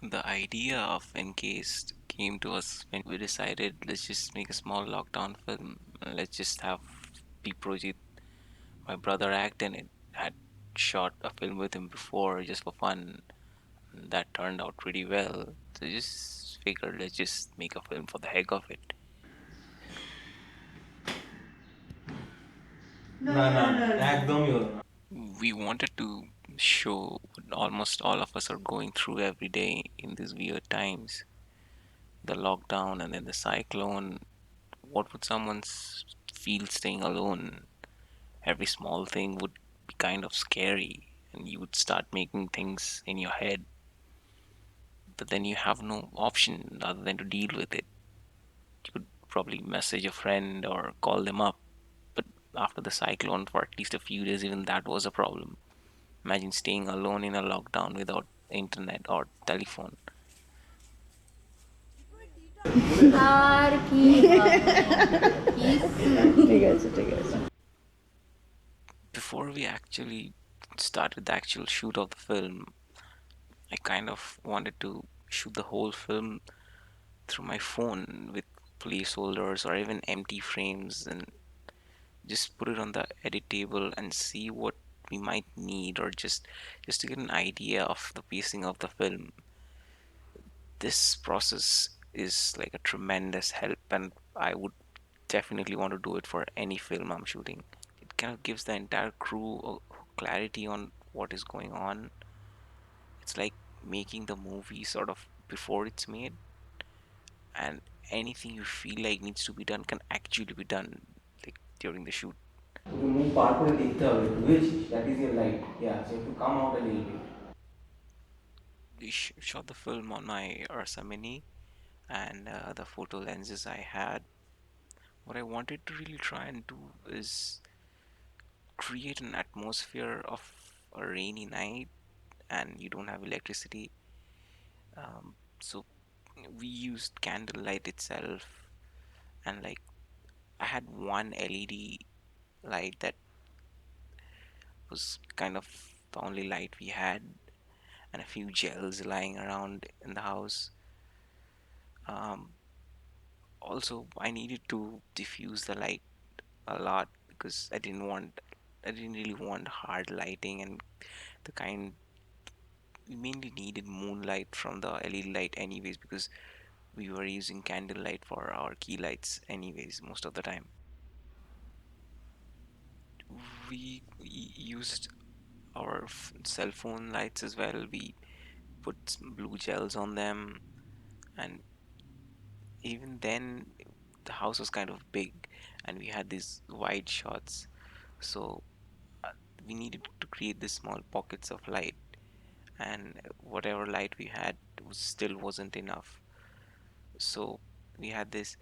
The idea of Encased came to us when we decided let's just make a small lockdown film. Let's just have Projit, my brother, act in it. Had shot a film with him before just for fun. That turned out pretty well. So just figured let's just make a film for the heck of it. We wanted to show what almost all of us are going through every day in these weird times. The lockdown and then the cyclone. What would feel staying alone? Every small thing would be kind of scary, and you would start making things in your head, but then you have no option other than to deal with it. You could probably message a friend or call them up, but after the cyclone, for at least a few days, even that was a problem. Imagine staying alone in a lockdown without internet or telephone. আর কি ঠিক আছে, ঠিক আছে। Before we actually started the actual shoot of the film, I kind of wanted to shoot the whole film through my phone with placeholders or even empty frames and just put it on the edit table and see what we might need, or just to get an idea of the pacing of the film. This process is like a tremendous help, and I would definitely want to do it for any film I'm shooting. It kind of gives the entire crew clarity on what is going on. It's like making the movie sort of before it's made, and anything you feel like needs to be done can actually be done like during the shoot. মুখ বার করে দেখতে হবে, বুঝেছিস? That is your light, yeah, so to come out a little bit. We shot the film on my Ursa Mini and the photo lenses I had. What I wanted to really try and do is create an atmosphere of a rainy night and you don't have electricity. So we used candlelight itself, and like I had one LED light that was kind of the only light we had, and a few gels lying around in the house. Um, Also, I needed to diffuse the light a lot because I didn't really want hard lighting, and the kind we mainly needed moonlight from the LED light anyways because we were using candlelight for our key lights anyways most of the time. We used our cell phone lights as well. We put some blue gels on them, and even then the house was kind of big and we had these wide shots, so uh, we needed to create these small pockets of light, and whatever light we had still wasn't enough. So we had this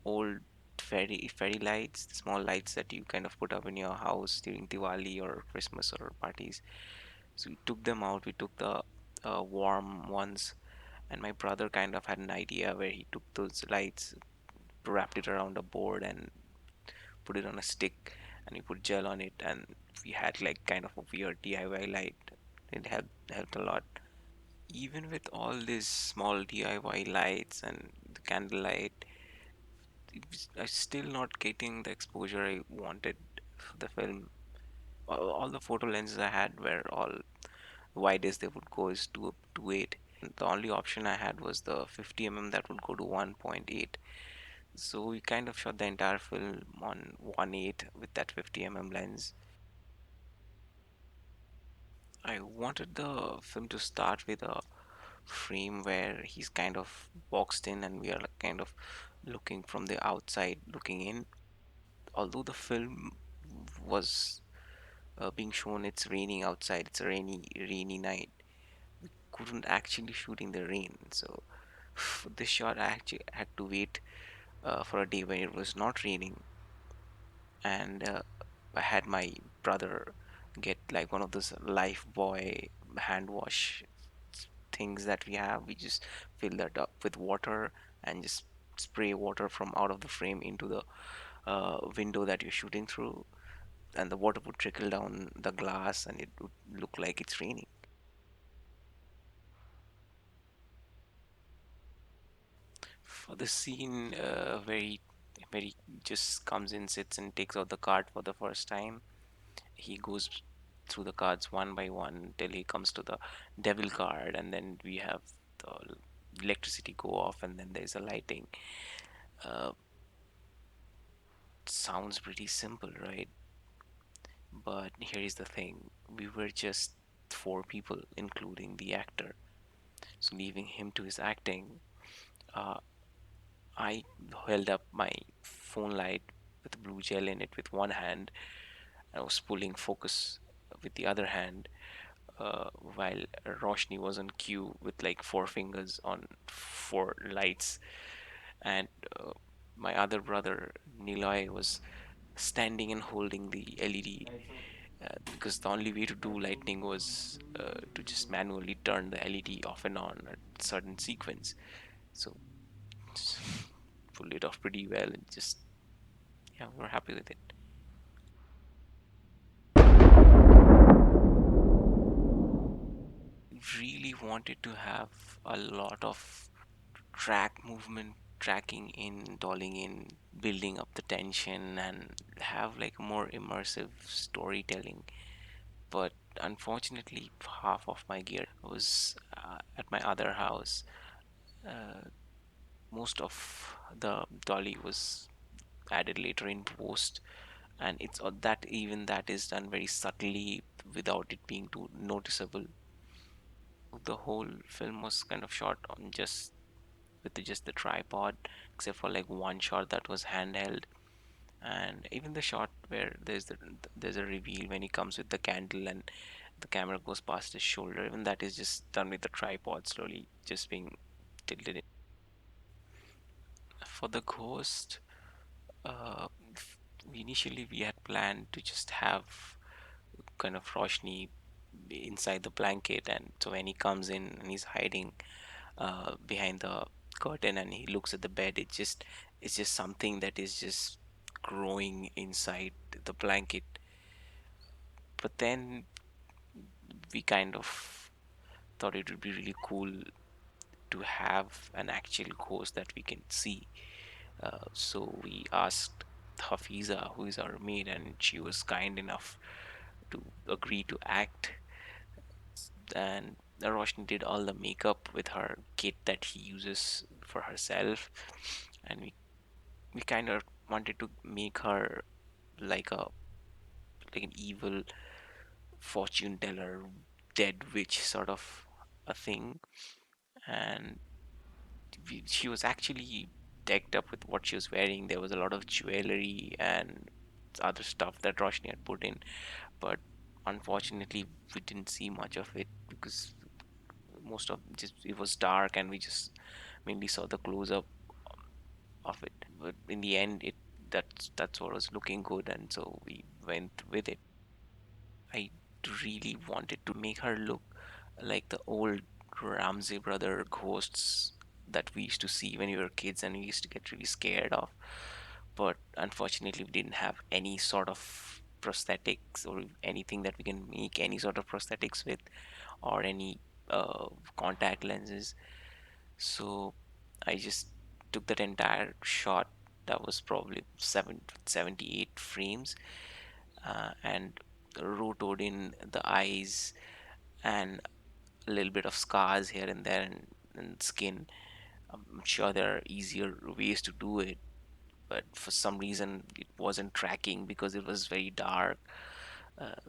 old fairy lights, small lights that you kind of put up in your house during Diwali or Christmas or parties. So we took them out. We took the warm ones, and my brother kind of had an idea where he took those lights, wrapped it around a board, and put it on a stick, and we put gel on it, and we had like kind of a weird DIY light. It helped a lot. Even with all these small DIY lights and the candlelight, I still not getting the exposure I wanted for the film. All the photo lenses I had were all widest they would go is 2.8, and the only option I had was the 50 that would go to 1.8. So we kind of shot the entire film on 1.8 with that 50 lens. I wanted the film to start with a frame where he's kind of boxed in and we are like kind of looking from the outside looking in. Although the film was being shown, it's raining outside, it's a rainy night, couldn't actually shoot in the rain. So for this shot, I actually had to wait for a day when it was not raining, and I had my brother get like one of those life boy hand wash things that we have. We just fill that up with water and just spray water from out of the frame into the window that you're shooting through, and the water would trickle down the glass and it would look like it's raining. For the scene, where he just comes in, sits, and takes out the card for the first time. He goes through the cards one by one till he comes to the devil card, and then we have the electricity go off, and then there's a lighting. Uh, Sounds pretty simple, right? But here is the thing: we were just four people, including the actor. So leaving him to his acting, uh, I held up my phone light with blue gel in it with one hand. I was pulling focus with the other hand, while Roshni was on cue with like four fingers on four lights, and my other brother Niloy was standing and holding the LED, Right. So because the only way to do yeah. lighting was to just manually turn the LED off and on at certain sequence. So just pulled it off pretty well, and just yeah, we were happy with it. Really wanted to have a lot of track movement, tracking in, dolling in, building up the tension, and have like more immersive storytelling. But unfortunately, half of my gear was at my other house. Uh, Most of the dolly was added later in post, and it's that even that is done very subtly without it being too noticeable. The whole film was kind of shot on just with just the tripod, except for like one shot that was handheld, and even the shot where there's a reveal when he comes with the candle and the camera goes past his shoulder. Even that is just done with the tripod slowly, just being tilted in. For the ghost, uh, initially we had planned to just have kind of Roshni inside the blanket, and so when he comes in and he's hiding behind the curtain and he looks at the bed, it's just something that is just growing inside the blanket. But then we kind of thought it would be really cool to have an actual ghost that we can see. So we asked Hafiza, who is our maid, and she was kind enough to agree to act. And Roshni did all the makeup with her kit that he uses for herself, and we kind of wanted to make her like a like an evil fortune teller, dead witch sort of a thing. And she was actually decked up with what she was wearing. There was a lot of jewelry and other stuff that Roshni had put in, but unfortunately, we didn't see much of it because most of just it was dark and we just mainly saw the close up of it. But in the end, it that's what was looking good, and so we went with it. I really wanted to make her look like the old Ramsey brother ghosts that we used to see when we were kids and we used to get really scared of. But unfortunately, we didn't have any sort of prosthetics or anything that we can make any sort of prosthetics with, or any contact lenses. So I just took that entire shot that was probably 78 frames, and rotoed in the eyes and a little bit of scars here and there, and skin. I'm sure there are easier ways to do it, but for some reason it wasn't tracking because it was very dark. Uh,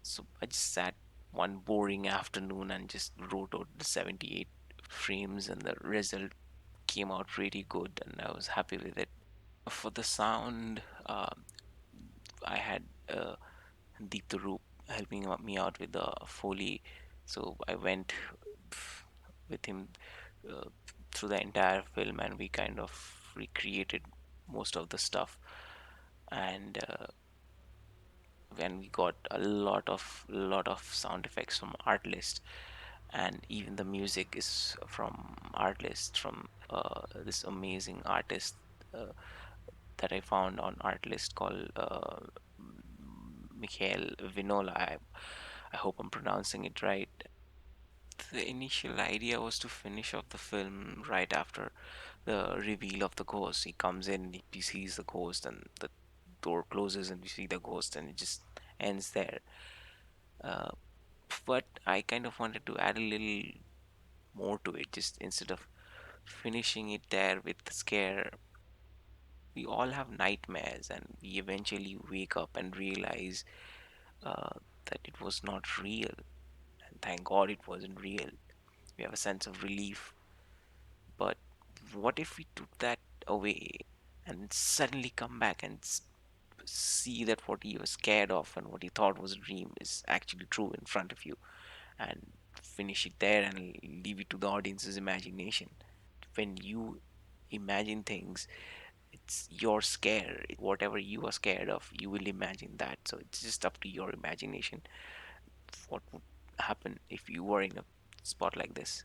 so I just sat one boring afternoon and just wrote out the 78 frames, and the result came out pretty good, and I was happy with it. For the sound, I had Deep the Roop helping me out with the Foley. So I went with him uh, through the entire film, and we kind of recreated most of the stuff. And when we got a lot of sound effects from Artlist, and even the music is from Artlist, from this amazing artist uh, that I found on Artlist called Mikhail Vinola. I hope I'm pronouncing it right. The initial idea was to finish off the film right after the reveal of the ghost. He comes in, he sees the ghost, and the door closes, and we see the ghost, and it just ends there. Uh, but I kind of wanted to add a little more to it. Just instead of finishing it there with the scare, we all have nightmares, and we eventually wake up and realize uh, that it was not real. And thank God it wasn't real. We have a sense of relief. But what if we took that away and suddenly come back and see that what he was scared of and what he thought was a dream is actually true in front of you, and finish it there and leave it to the audience's imagination? When you imagine things, it's your scare. Whatever you are scared of, you will imagine that. So it's just up to your imagination what would happen if you were in a spot like this.